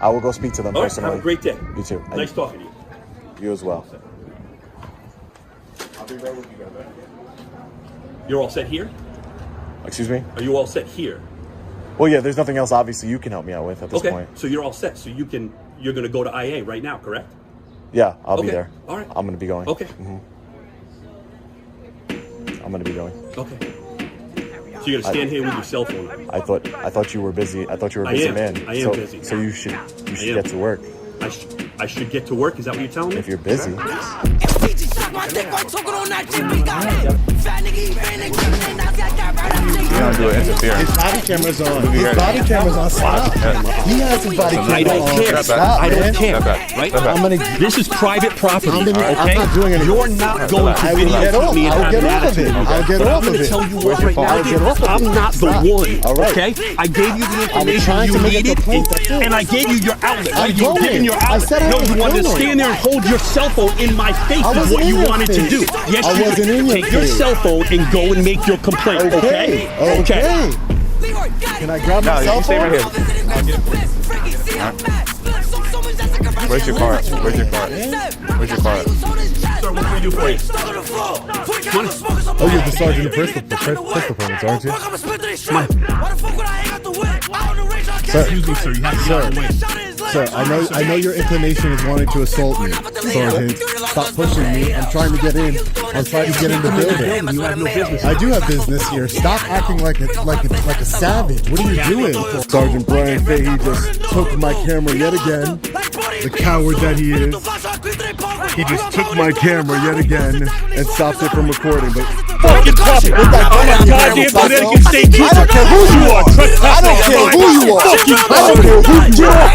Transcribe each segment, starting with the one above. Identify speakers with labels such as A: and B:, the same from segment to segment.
A: I will go speak to them personally.
B: Have a great day.
A: You too.
B: Nice talking to you.
A: You as well.
C: I'll be right with you guys.
B: You're all set here?
A: Excuse me?
B: Are you all set here?
A: Well, yeah, there's nothing else obviously you can help me out with at this point.
B: So you're all set. So you're going to go to IA right now, correct?
A: Yeah, I'll be there.
B: All right.
A: I'm going to be going.
B: Okay.
A: I'm going to be going.
B: Okay. So you're gonna stand here with your cell phone.
A: I thought you were busy. I thought you were a busy man.
B: I am busy.
A: So you should get to work.
B: I should get to work. Is that what you're telling me?
A: If you're busy.
D: You
C: don't do it interference.
E: His body camera's on. His body camera's on. Stop. He has his body camera on.
B: I don't care.
E: Stop,
B: I don't care.
C: Right?
B: This is private property.
E: I'm not doing anything.
B: You're not going to
E: I will get off.
B: me and
E: I'll
B: have
E: get
B: an
E: off of it.
B: attitude.
E: I'll get
B: But
E: off
B: I'm
E: of
B: going to
E: it.
B: tell you
E: Where's
B: right
E: your
B: now,
E: phone? I'll get off of
B: I'm
E: it.
B: not the
E: Stop.
B: one.
E: All right.
B: Okay? I gave you the information
E: trying
B: you
E: to make a
B: needed,
E: complaint, that's it.
B: and I gave you your outlet.
E: I'm
B: You're
E: going.
B: giving your
E: I
B: outlet.
E: said I
B: No,
E: was
B: you wanted to
E: going.
B: stand there and hold your cell phone in my face.
E: I
B: Is
E: wasn't
B: what
E: in
B: you
E: your
B: wanted to
E: face.
B: do. Yes,
E: I
B: you
E: wasn't in your
B: take your
E: face.
B: cell phone and go and make your complaint. Okay?
E: Okay. Can I grab my cell
C: you stay
E: phone?
C: right here. Where's your card? Where's your card? Where's your card?
B: Sir, what can we do for you?
E: Oh, you're the sergeant of police department, aren't you?
B: Excuse me, sir. You have to get out of the way.
E: Sir, I know your inclination is wanting to assault me, Sergeant. Stop pushing me. I'm trying to get in. I'm trying to get in the building.
B: You have no business.
E: I do have business here. Stop acting like a savage. What are you doing? Sergeant Brian Fahey just took my camera yet again. The coward that he is. He just took my camera yet again and stopped it from recording. But
B: Fucking puppet. With that goddamn Connecticut State Trooper.
E: I don't care who you are. I don't care who you are. I don't care who you are.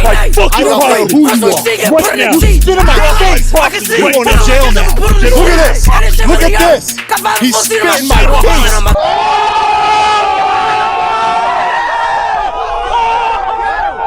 E: I don't care who you are.
B: Right now.
E: Spit in my face. You're going to jail now. Look at this. Look at this. He's spitting my face.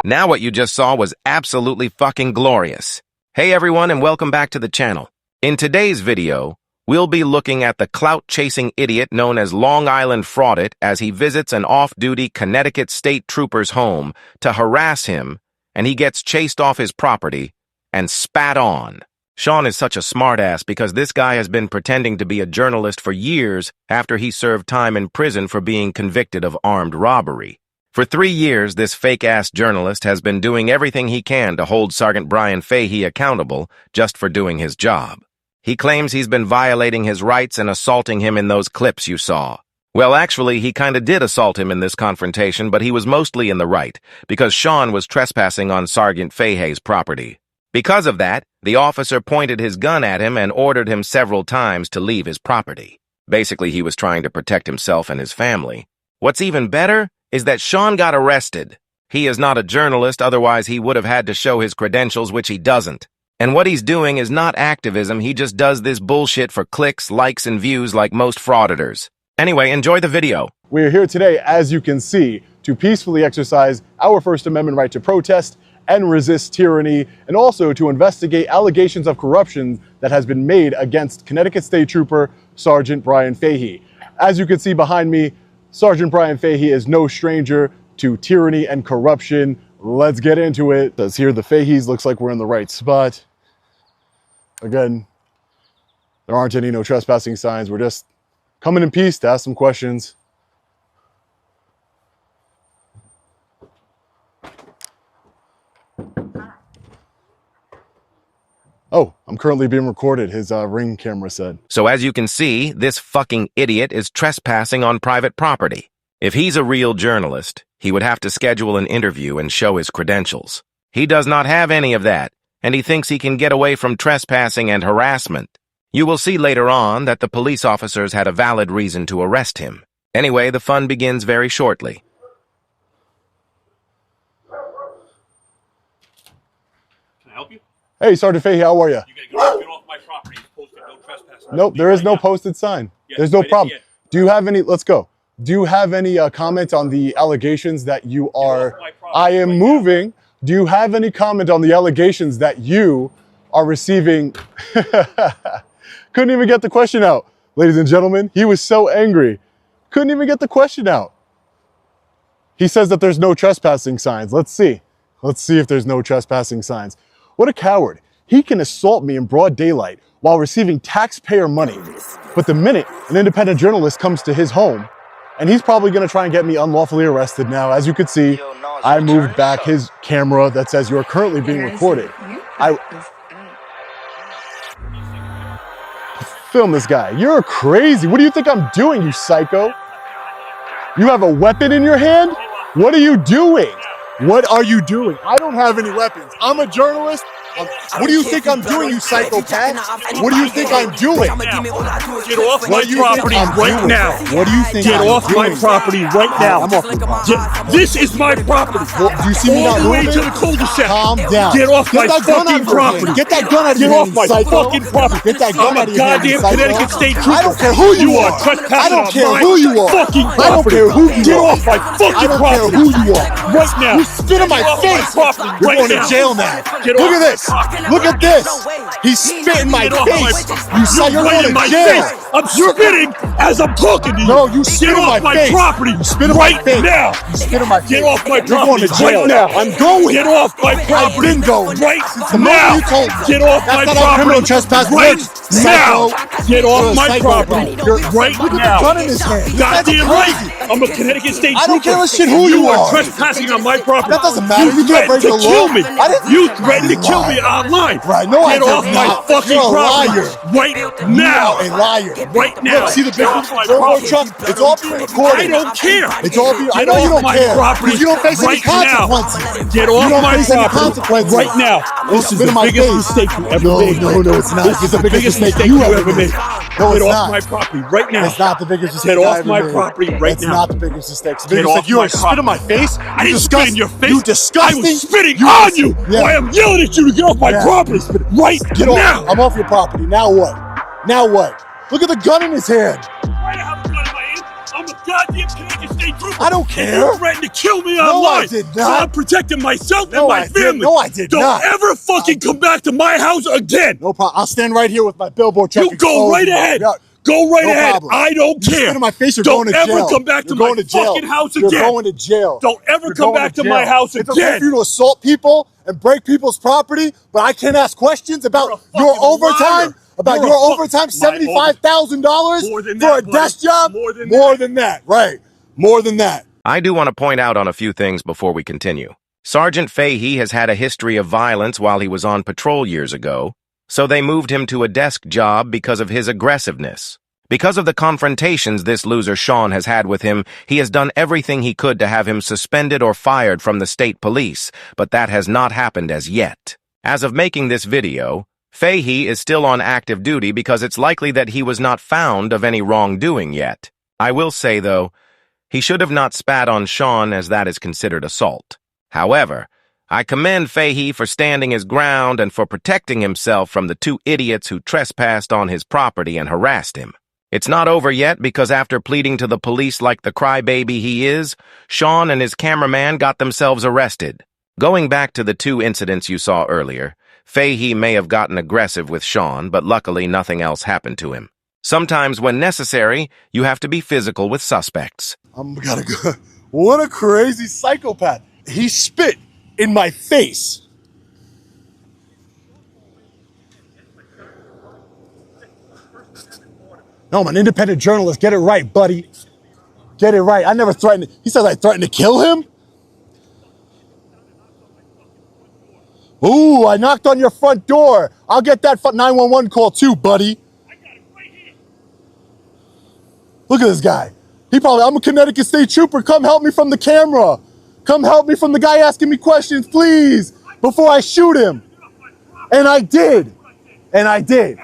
F: Now what you just saw was absolutely fucking glorious. Hey everyone and welcome back to the channel. In today's video, we'll be looking at the clout-chasing idiot known as Long Island Fraudit as he visits an off-duty Connecticut State Trooper's home to harass him, and he gets chased off his property and spat on. Sean is such a smartass because this guy has been pretending to be a journalist for years after he served time in prison for being convicted of armed robbery. For 3 years, this fake-ass journalist has been doing everything he can to hold Sergeant Brian Fahey accountable just for doing his job. He claims he's been violating his rights and assaulting him in those clips you saw. Well, actually, he kinda did assault him in this confrontation, but he was mostly in the right, because Sean was trespassing on Sergeant Fahey's property. Because of that, the officer pointed his gun at him and ordered him several times to leave his property. Basically, he was trying to protect himself and his family. What's even better is that Sean got arrested. He is not a journalist, otherwise he would have had to show his credentials, which he doesn't. And what he's doing is not activism, he just does this bullshit for clicks, likes, and views like most frauditors. Anyway, enjoy the video.
A: We are here today, as you can see, to peacefully exercise our First Amendment right to protest and resist tyranny, and also to investigate allegations of corruption that has been made against Connecticut State Trooper Sergeant Brian Fahey. As you can see behind me, Sergeant Brian Fahey is no stranger to tyranny and corruption. Let's get into it. As here, the Faheys, looks like we're in the right spot. Again, there aren't any no trespassing signs. We're just coming in peace to ask some questions. Oh, I'm currently being recorded, his Ring camera said.
F: So as you can see, this fucking idiot is trespassing on private property. If he's a real journalist, he would have to schedule an interview and show his credentials. He does not have any of that, and he thinks he can get away from trespassing and harassment. You will see later on that the police officers had a valid reason to arrest him. Anyway, the fun begins very shortly.
B: Can I help you?
A: Hey, Sergeant Fahey, how are you?
B: You gotta get off my property. It's posted no trespassing.
A: Nope, there is no posted sign.
B: Yeah,
A: There's no
B: right
A: problem.
B: at the end.
A: Do you have any, let's go. Do you have any comment on the allegations that you are, I am moving. Do you have any comment on the allegations that you are receiving? Couldn't even get the question out. Ladies and gentlemen, he was so angry. Couldn't even get the question out. He says that there's no trespassing signs. Let's see. Let's see if there's no trespassing signs. What a coward. He can assault me in broad daylight while receiving taxpayer money. But the minute an independent journalist comes to his home, and he's probably gonna try and get me unlawfully arrested now. As you can see, I moved back his camera that says you are currently being recorded. Film this guy. You're crazy. What do you think I'm doing, you psycho? You have a weapon in your hand? What are you doing? What are you doing? I don't have any weapons. I'm a journalist. What do you think I'm doing, you psychopath? What do you think I'm doing?
B: Get off my property right now.
A: What do you think
B: Get
A: I'm
B: off my
A: doing?
B: property right now.
A: I'm off your property.
B: This is my property.
A: Well, do you see me
B: All
A: not
B: the way
A: moving?
B: to the cul-de-sac.
A: Calm down.
B: Get off my
A: that gun out
B: fucking
A: of your hand.
B: property.
A: Get that gun out of
B: Get
A: your
B: off
A: hand,
B: my
A: psycho.
B: fucking property.
A: Get that gun
B: I'm
A: out
B: a
A: of your hand,
B: goddamn
A: psycho.
B: Connecticut State Trooper.
A: I don't care who you are.
B: trespassing
A: I don't
B: on
A: care
B: my
A: who you are.
B: fucking
A: I don't
B: property.
A: care who you
B: Get
A: are.
B: off my fucking
A: I don't
B: property.
A: care who you are.
B: Right now.
A: You spit in my
B: Get off
A: face.
B: property
A: You're
B: right
A: going
B: now.
A: to jail now.
B: Get
A: Look
B: off
A: at this. Look at this. He spit in my
B: Get off
A: face.
B: my-
A: You saw you're
B: right
A: going
B: in my
A: to jail.
B: face. I'm spitting as I'm talking to you.
A: No, you spit
B: Get
A: in
B: off
A: my
B: my
A: face.
B: property.
A: You spit in my
B: right
A: face.
B: now.
A: You spit in my face.
B: Get off my
A: You're
B: property
A: going to jail
B: right
A: now.
B: now.
A: I'm going.
B: Get off my
A: I've
B: property
A: been going.
B: right
A: The moment
B: now.
A: you told me.
B: Get off
A: That's
B: my
A: not how
B: property
A: criminal trespass
B: right
A: works,
B: now.
A: psycho.
B: Get
A: You're
B: off
A: a
B: my
A: psycho,
B: property
A: bro.
B: right
A: Look at
B: now.
A: the gun in his hand.
B: Goddamn right.
A: Crazy.
B: I'm a Connecticut State
A: I don't
B: Trooper.
A: give a shit who you are.
B: Trespassing on my property.
A: That doesn't matter.
B: You
A: You can't break
B: threatened
A: the
B: to kill
A: law.
B: me.
A: I didn't-
B: You threatened to kill me online.
A: Right. No, I
B: Get
A: did
B: off my
A: not.
B: fucking
A: You're a
B: property
A: liar.
B: right now.
A: You are a liar.
B: Right now.
A: Look, see the big
B: Get off my
A: billboard
B: property.
A: truck? It's all pre-recorded.
B: I don't care.
A: It's all be. I
B: Get
A: know you
B: off
A: don't
B: my
A: care.
B: property
A: Because you don't face any
B: right now.
A: consequences.
B: Get
A: You
B: off
A: don't
B: my
A: face any
B: property
A: consequences.
B: right now. This is
A: Spit in
B: the
A: my
B: biggest
A: face.
B: mistake you ever
A: No,
B: made.
A: no, no, it's not.
B: This is the biggest mistake
A: you
B: you
A: ever
B: ever
A: made.
B: made.
A: No,
B: Get
A: it's
B: off
A: not.
B: my property right now.
A: It's not the biggest mistake
B: Get
A: I
B: off
A: ever
B: my
A: made.
B: property right
A: It's
B: now.
A: not the biggest mistake. The
B: Get
A: biggest
B: off
A: mistake. You
B: my
A: are spit in my
B: property.
A: face.
B: I didn't spit in your face.
A: You disgusting.
B: I was spitting
A: You
B: on
A: dis-
B: you.
A: Yeah.
B: I am yelling at you to get off my
A: Yeah.
B: property right
A: Get
B: now.
A: off. I'm off your property. Now what? Now what? Look at the gun in his hand.
B: Why do I have a gun in my hand? I'm a goddamn Connecticut State Trooper.
A: I don't care.
B: You threatened to kill me
A: No,
B: online.
A: I did
B: So
A: not.
B: I'm protecting myself
A: No,
B: and my
A: I did-
B: family.
A: no, I did
B: Don't
A: not.
B: ever fucking come back to my house again.
A: No problem. I'll stand right here with my billboard truck.
B: You go right ahead.
A: Yeah.
B: Go right
A: No
B: ahead.
A: problem.
B: I don't
A: You
B: care.
A: spit in my face, you're
B: Don't
A: going to jail.
B: ever come back to
A: You're
B: my
A: going to jail.
B: fucking house
A: You're
B: again.
A: going to jail.
B: Don't ever
A: You're
B: come
A: going
B: back to
A: jail.
B: my house
A: It's okay
B: again.
A: for you to assault people and break people's property, but I can't ask questions about
B: You're a
A: your
B: fucking
A: overtime.
B: liar.
A: About
B: You're
A: your
B: a fuck-
A: overtime,
B: My
A: $75,000
B: More than
A: for
B: that,
A: a
B: buddy.
A: desk job.
B: More than that.
A: Right? More than that.
F: I do want to point out on a few things before we continue. Sergeant Fahey has had a history of violence while he was on patrol years ago, so they moved him to a desk job because of his aggressiveness. Because of the confrontations this loser Sean has had with him, he has done everything he could to have him suspended or fired from the state police, but that has not happened as yet. As of making this video, Fahey is still on active duty because it's likely that he was not found of any wrongdoing yet. I will say, though, he should have not spat on Sean as that is considered assault. However, I commend Fahey for standing his ground and for protecting himself from the two idiots who trespassed on his property and harassed him. It's not over yet because after pleading to the police like the crybaby he is, Sean and his cameraman got themselves arrested. Going back to the two incidents you saw earlier, Fahey may have gotten aggressive with Sean, but luckily nothing else happened to him. Sometimes when necessary, you have to be physical with suspects.
A: I'm gotta go. What a crazy psychopath. He spit in my face. No, I'm an independent journalist. Get it right, buddy. Get it right. I never threatened. He says I threatened to kill him? Ooh, I knocked on your front door. I'll get that 911 call too, buddy.
B: I got it right here.
A: Look at this guy. I'm a Connecticut State Trooper. Come help me from the camera. Come help me from the guy asking me questions, please, before I shoot him. And I did. And I did.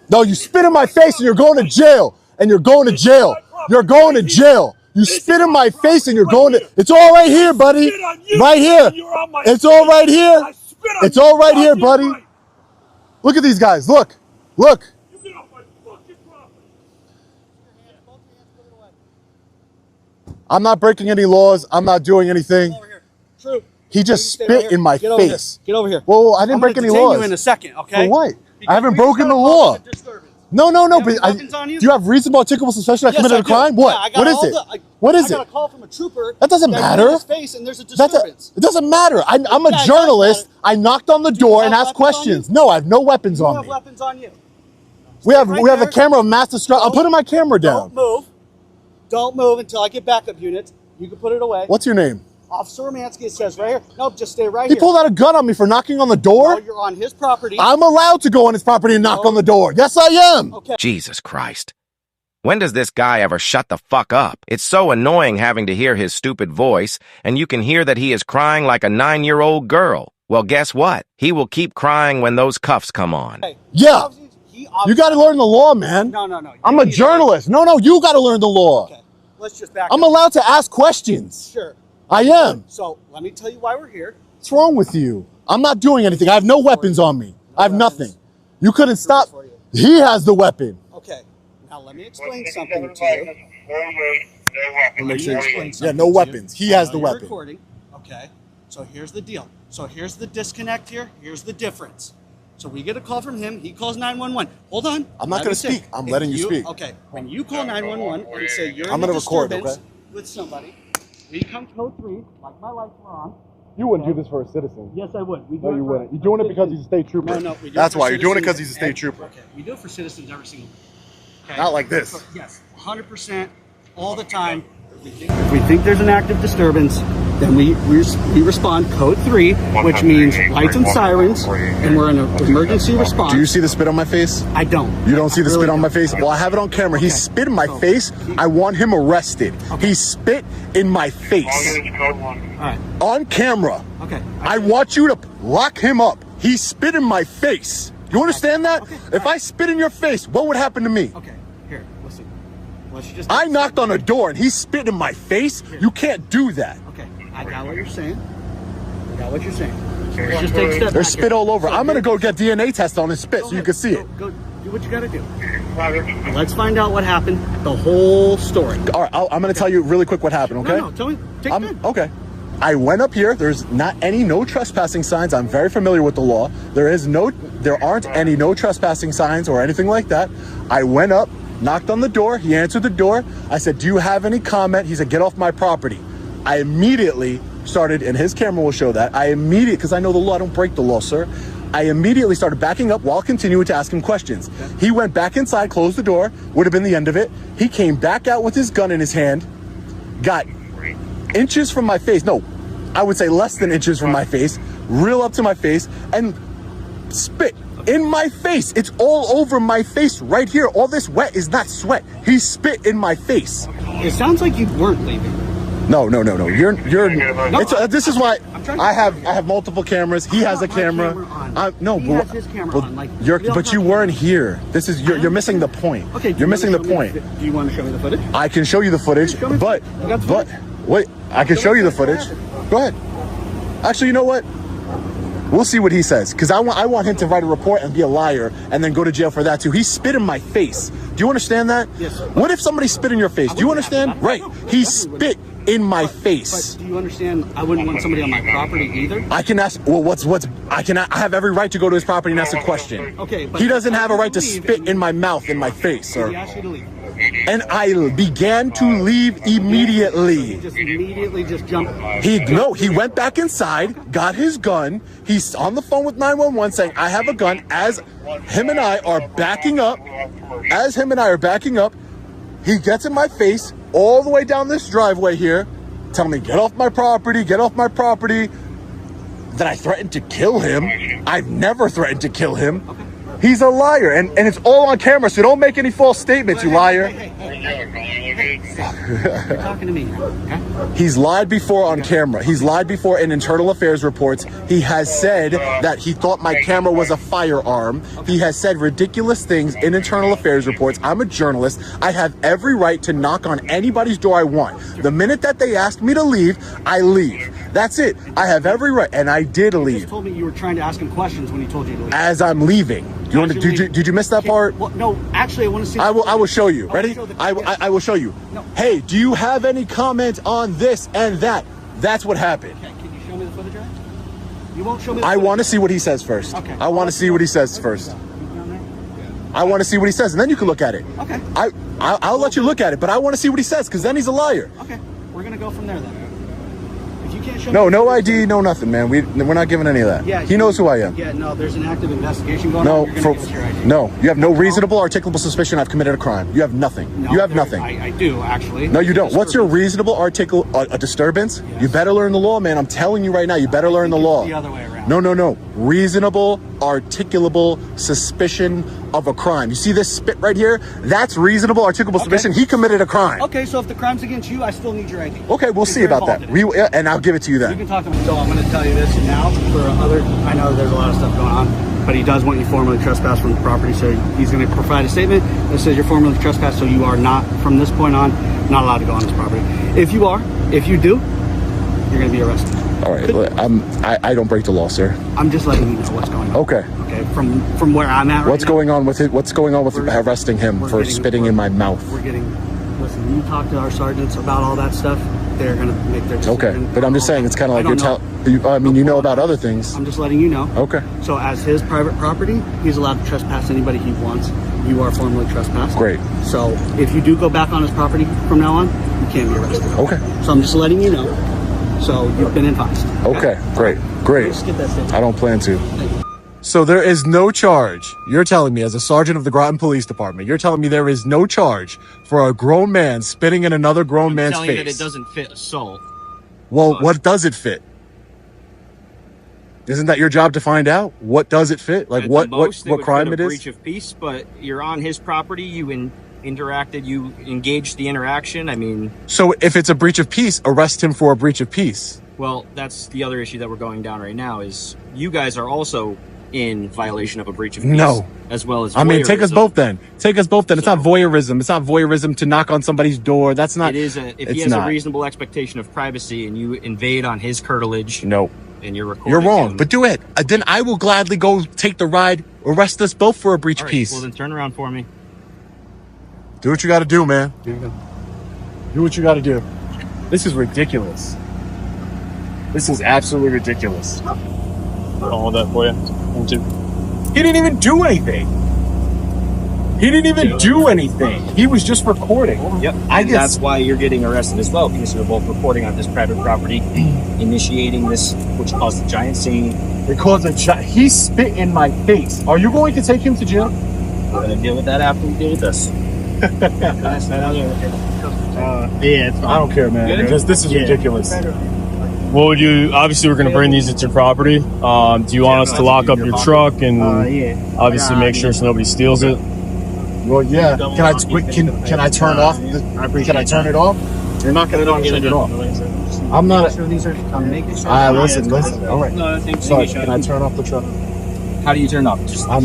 A: No, you spit in my face and you're going to jail. And you're going to jail. You're going to jail. You spit in my face and you're going to... It's all right here, buddy. Right here. It's all right here. It's all right here, buddy. Look at these guys. Look. Look. I'm not breaking any laws. I'm not doing anything.
D: True.
A: He just spit in my face.
D: Get over here.
A: Whoa, I didn't break any laws.
D: You in a second, okay?
A: For what?
D: Because
A: I haven't
D: we
A: broken the
D: started
A: law.
D: causing a disturbance.
A: No.
D: You have
A: But
D: weapons on you?
A: do you have reasonable articulable suspicion I
D: Yes,
A: committed
D: I
A: a crime?
D: do.
A: What?
D: Yeah, I got
A: What is
D: all
A: it?
E: What is
B: I got
E: it?
B: a call from a trooper.
E: That doesn't matter.
B: In his face and there's a disturbance.
E: It doesn't matter. I'm a
B: Yeah, it
E: journalist.
B: does matter.
E: I knocked on the door and asked questions. No, I have no weapons on
B: You have
E: me.
B: weapons on you.
E: We have
B: right
E: a
B: there.
E: camera of mass destruction. I'm putting my camera down.
B: Don't move. Don't move until I get backup units. You can put it away.
E: What's your name?
B: Officer Romansky, it says right here. Nope, just stay right
E: He
B: here.
E: pulled out a gun on me for knocking on the door.
B: No, you're on his property.
E: I'm allowed to go on his property and knock on the door. Yes, I am.
B: Okay.
F: Jesus Christ. When does this guy ever shut the fuck up? It's so annoying having to hear his stupid voice, and you can hear that he is crying like a 9-year-old girl. Well, guess what? He will keep crying when those cuffs come on.
B: Hey,
E: Yeah. You got to learn the law, man.
B: No.
E: I'm a journalist. No, you got to learn the law.
B: Okay, let's just back
E: I'm
B: up.
E: allowed to ask questions.
B: Sure.
E: I am.
B: So let me tell you why we're here.
E: What's wrong with you? I'm not doing anything. I have no weapons on me. I have nothing. You couldn't stop. He has the weapon.
B: Okay. Now let me explain something to you. Let me explain something
E: Yeah, no
B: to
E: weapons.
B: you.
E: He has
B: I
E: the
B: know you're
E: weapon.
B: Recording. Okay. So here's the deal. So here's the disconnect here. Here's the difference. So we get a call from him. He calls 911. Hold on.
E: I'm not going to speak. I'm letting you speak.
B: Okay. When you call 911 and say you're
E: I'm
B: in a
E: gonna record,
B: disturbance
E: okay?
B: with somebody, we come code 3, like my lights were on.
A: You wouldn't do this for a citizen.
B: Yes, I would. We do
A: No,
B: it
A: you
B: for-
A: wouldn't. You're doing it because he's a state trooper.
B: No, we do
E: That's
B: it for
E: why. You're doing it because
B: citizens
E: he's a state
B: and-
E: trooper.
B: Okay, we do it for citizens every single day. Okay?
E: Not like this.
B: Yes, 100%, all the time. If we think there's an active disturbance, then we respond code 3, which means lights and sirens, and we're in an emergency response.
E: Do you see the spit on my face?
B: I don't.
E: You don't see the
B: I
E: spit
B: really
E: on my
B: don't.
E: face? Well, I have it on camera. He spit in my face. I want him arrested. He spit in my face.
B: All right.
E: On camera.
B: Okay.
E: I want you to lock him up. He spit in my face. You understand that?
B: Okay.
E: If I spit in your face, what would happen to me?
B: Okay. Here, listen. Let's just.
E: I knocked on a door and he spit in my face. You can't do that.
B: Okay. I got what you're saying. Let's just take a step
E: There's
B: back
E: spit
B: here.
E: all over.
B: So
E: I'm gonna
B: here-
E: go get DNA test on his spit so you can see it.
B: Go do what you gotta do. Let's find out what happened. The whole story.
E: All right, I'm gonna tell you really quick what happened, okay?
B: No, tell me. Take your time.
E: Okay. I went up here. There's no trespassing signs. I'm very familiar with the law. There aren't any no trespassing signs or anything like that. I went up, knocked on the door. He answered the door. I said, "Do you have any comment?" He said, "Get off my property." I immediately started, and his camera will show that. Because I know the law. I don't break the law, sir. I immediately started backing up while continuing to ask him questions. He went back inside, closed the door, would have been the end of it. He came back out with his gun in his hand, got inches from my face. No, I would say less than inches from my face, real up to my face, and spit in my face. It's all over my face right here. All this wet is not sweat. He spit in my face.
B: It sounds like you weren't leaving.
E: No. This is why I have multiple cameers. He has a camera.
B: He has his camera on. Like,
E: but you weren't here. This is you're missing the point.
B: Okay.
E: You're missing the point.
B: Do you want to show me the footage?
E: I can show you the footage,
B: Show me the
E: but
B: footage. You got the footage?
E: wait, I can show you the footage. Go ahead. Actually, you know what? We'll see what he says, because I want him to write a report and be a liar and then go to jail for that too. He spit in my face. Do you understand that?
B: Yes.
E: What if somebody spit in your face? Do you understand? Right. He spit in my face.
B: But do you understand? I wouldn't want somebody on my property either.
E: I can ask. Well, I have every right to go to his property and ask a question.
B: Okay. But
E: He doesn't have a right to
B: leave
E: spit
B: and-
E: in my mouth, in my face,
B: He
E: sir.
B: asked you to leave.
E: And I began to leave
B: He
E: immediately.
B: just immediately just jumped.
E: He went back inside, got his gun. He's on the phone with 911 saying, "I have a gun." As him and I are backing up, he gets in my face all the way down this driveway here, telling me, "Get off my property, get off my property." Then I threatened to kill him. I've never threatened to kill him. He's a liar, and it's all on camera, so don't make any false statements, you liar.
B: You're talking to me now, okay?
E: He's lied before on camera. He's lied before in internal affairs reports. He has said that he thought my camera was a firearm. He has said ridiculous things in internal affairs reports. I'm a journalist. I have every right to knock on anybody's door I want. The minute that they ask me to leave, I leave. That's it. I have every right, and I did
B: You
E: leave
B: just told me you were trying to ask him questions when he told you to leave.
E: as I'm leaving. Did you miss that part?
B: Well, no, actually, I want to see.
E: I will show you. Ready?
B: show the-
E: I will show you.
B: No.
E: Hey, do you have any comment on this and that? That's what happened.
B: Okay, can you show me the footage, right? You won't show me the
E: I
B: footage.
E: want to see what he says first.
B: Okay.
E: I want to see what he says first. I want to see what he says, and then you can look at it.
B: Okay.
E: I'll let you look at it, but I want to see what he says, because then he's a liar.
B: Okay, we're gonna go from there then. If you can't show
E: No,
B: me
E: no ID, no nothing, man. We're not giving any of that.
B: Yeah,
E: he knows who I am.
B: Yeah, no, there's an active investigation going
E: No,
B: on. You're gonna give us your ID.
E: no, you have no reasonable articulable suspicion I've committed a crime. You have nothing.
B: No,
E: you have nothing.
B: I do, actually.
E: No, you don't. What's your reasonable a disturbance?
B: Yes.
E: You better learn the law, man. I'm telling you right now, you better learn the law.
B: The other way around.
E: No. Reasonable, articulable suspicion of a crime. You see this spit right here? That's reasonable, articulable suspicion. He committed a crime.
B: Okay, so if the crime's against you, I still need your ID.
E: Okay, we'll see about that. And I'll give it to you
B: You
E: then.
B: can talk to me. So I'm going to tell you this now for other. I know there's a lot of stuff going on, but he does want you formally trespassed from the property. So he's going to provide a statement that says you're formally trespassed. So you are not, from this point on, not allowed to go on this property. If you are, if you do, you're going to be arrested.
E: All right, I don't break the law, sir.
B: I'm just letting you know what's going on.
E: Okay.
B: Okay. From where I'm at.
E: What's going on with it? What's going on with arresting him for spitting in my mouth?
B: We're getting. Listen, you talk to our sergeants about all that stuff. They're going to make their decision.
E: Okay, but I'm just saying it's kind of like you know about other things.
B: I'm just letting you know.
E: Okay.
B: So as his private property, he's allowed to trespass anybody he wants. You are formally trespassed.
E: Great.
B: So if you do go back on his property from now on, you can't be arrested.
E: Okay.
B: So I'm just letting you know. So you've been advised.
E: Okay, great.
B: Just get that statement.
E: I don't plan to. So there is no charge. You're telling me, as a sergeant of the Groton Police Department, you're telling me there is no charge for a grown man spitting in another grown man's
D: telling you
E: face.
D: that it doesn't fit assault.
E: Well, what does it fit? Isn't that your job to find out? What does it fit? Like
D: At
E: what
D: the most,
E: what crime it is?
D: Breach of peace, but you're on his property. You interacted. You engaged the interaction. I mean,
E: So if it's a breach of peace, arrest him for a breach of peace.
D: well, that's the other issue that we're going down right now. Is you guys are also in violation of a breach of peace.
E: No.
D: As well as
E: I mean, take us
D: voyeurism.
E: both then. Take us both then. It's not voyeurism. It's not voyeurism to knock on somebody's door. That's not.
D: It is if he has a reasonable expectation of privacy and you invade on his curtilage.
E: No.
D: And you're recording.
E: You're wrong,
D: him.
E: but do it. Then I will gladly go take the ride, arrest us both for a breach
D: All
E: of
D: right,
E: peace.
D: well, then turn around for me.
E: Do what you got to do, man. Do what you got to do. This is ridiculous. This is absolutely ridiculous.
C: All that for you. 1, 2.
E: He didn't even do anything. He didn't even do anything. He was just recording.
D: Yep. And that's why you're getting arrested as well, because you're both recording on this private property, initiating this, which caused a giant scene.
E: He spit in my face. Are you going to take him to jail?
D: We're going to deal with that after we deal with this.
E: I don't care, man. This is ridiculous.
C: What would you? Obviously, we're going to bring these into your property. Do you want us to lock up your truck and obviously make sure so nobody steals it?
E: Well, yeah. Can I turn off? Can I turn it off? You're not going to turn it off. I'm not. Listen. All right. Sorry. Can I turn off the truck?
D: How do you turn it off? Just
E: No.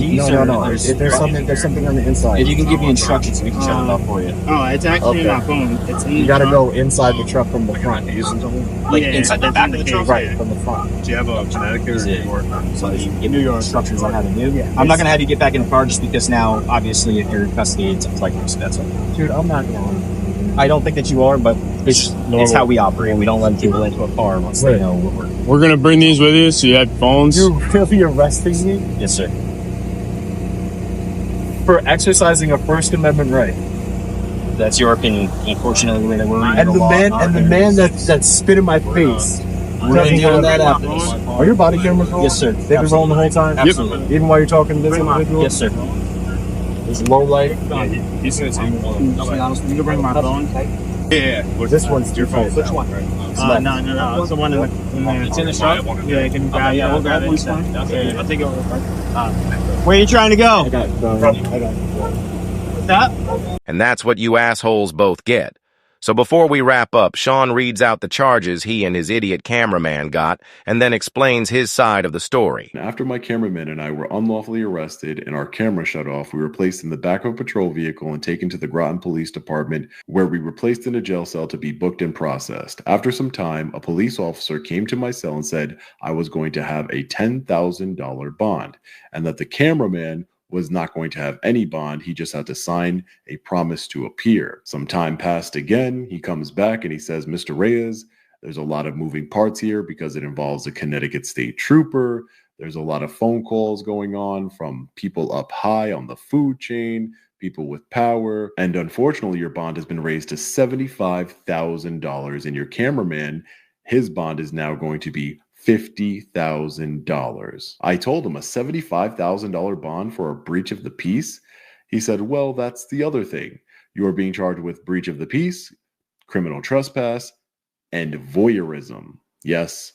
E: There's something on the inside.
D: If you can give me instructions, we can shut it off for you.
G: Oh, it's actually in my phone. It's in
E: You got to go inside the truck from the front.
D: Like inside the back of the truck?
E: Right, from the front.
C: Do you have a Connecticut or New York?
D: So you can give me your instructions on how to do. I'm not going to have you get back in the car just because now, obviously, if you're in custody, it's like this. That's all.
E: Dude, I'm not going.
D: I don't think that you are, but it's how we operate. We don't let people into a car unless they know what we're...
C: We're going to bring these with you, so you have phones.
E: You're really arresting me
D: Yes, sir.
E: for exercising a First Amendment right.
D: That's your opinion. Unfortunately, we're
E: And the man that spit in my face.
D: We're going to deal with that after this.
E: Are your body cameras rolling?
D: Yes, sir.
E: They've been rolling the whole time?
D: Absolutely.
E: Even while you're talking to this individual?
D: Yes, sir.
E: It's low light.
C: He's going to take one.
G: You can bring my phone.
C: Yeah.
E: This one's your phone.
D: Which one?
G: No. It's the one in the. It's in the truck. Yeah, can you grab it? We'll grab it. I'll take it over.
D: Where are you trying to go?
E: I got it.
G: That?
F: And that's what you assholes both get. So before we wrap up, Sean reads out the charges he and his idiot cameraman got, and then explains his side of the story.
A: After my cameraman and I were unlawfully arrested and our camera shut off, we were placed in the back of a patrol vehicle and taken to the Groton Police Department, where we were placed in a jail cell to be booked and processed. After some time, a police officer came to my cell and said I was going to have a $10,000 bond, and that the cameraman was not going to have any bond. He just had to sign a promise to appear. Some time passed again. He comes back and he says, Mr. Reyes, there's a lot of moving parts here because it involves a Connecticut state trooper. There's a lot of phone calls going on from people up high on the food chain, people with power, and unfortunately your bond has been raised to $75,000, and your cameraman, his bond is now going to be $50,000. I told him a $75,000 bond for a breach of the peace? He said, well, that's the other thing. You are being charged with breach of the peace, criminal trespass, and voyeurism. Yes,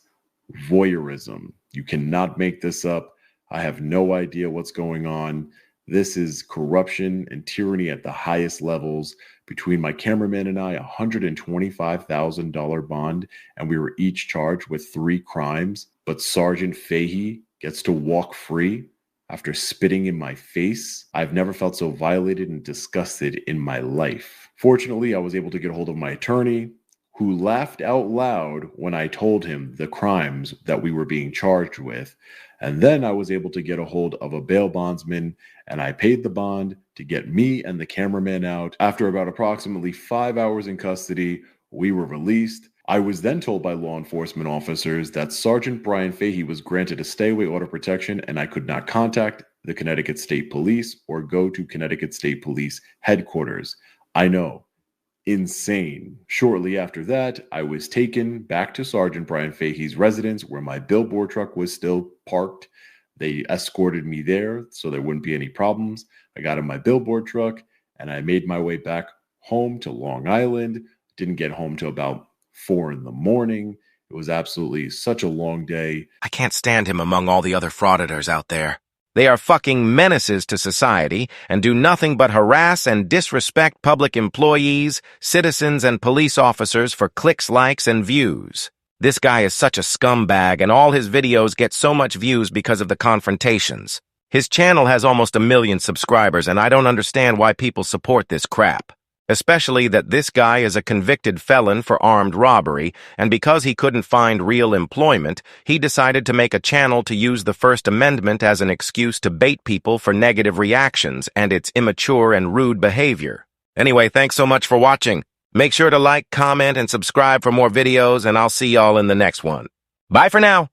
A: voyeurism. You cannot make this up. I have no idea what's going on. This is corruption and tyranny at the highest levels. Between my cameraman and I, a $125,000 bond, and we were each charged with 3 crimes. But Sergeant Fahey gets to walk free after spitting in my face. I've never felt so violated and disgusted in my life. Fortunately, I was able to get a hold of my attorney, who laughed out loud when I told him the crimes that we were being charged with. And then I was able to get a hold of a bail bondsman, and I paid the bond to get me and the cameraman out. After about approximately 5 hours in custody, we were released. I was then told by law enforcement officers that Sergeant Brian Fahey was granted a stay-away order of protection, and I could not contact the Connecticut State Police or go to Connecticut State Police headquarters. I know. Insane. Shortly after that, I was taken back to Sergeant Brian Fahey's residence where my billboard truck was still parked. They escorted me there so there wouldn't be any problems. I got in my billboard truck and I made my way back home to Long Island. Didn't get home till about 4 in the morning. It was absolutely such a long day.
F: I can't stand him among all the other frauditors out there. They are fucking menaces to society and do nothing but harass and disrespect public employees, citizens, and police officers for clicks, likes, and views. This guy is such a scumbag, and all his videos get so much views because of the confrontations. His channel has almost 1 million subscribers, and I don't understand why people support this crap. Especially that this guy is a convicted felon for armed robbery, and because he couldn't find real employment, he decided to make a channel to use the First Amendment as an excuse to bait people for negative reactions and its immature and rude behavior. Anyway, thanks so much for watching. Make sure to like, comment, and subscribe for more videos, and I'll see y'all in the next one. Bye for now.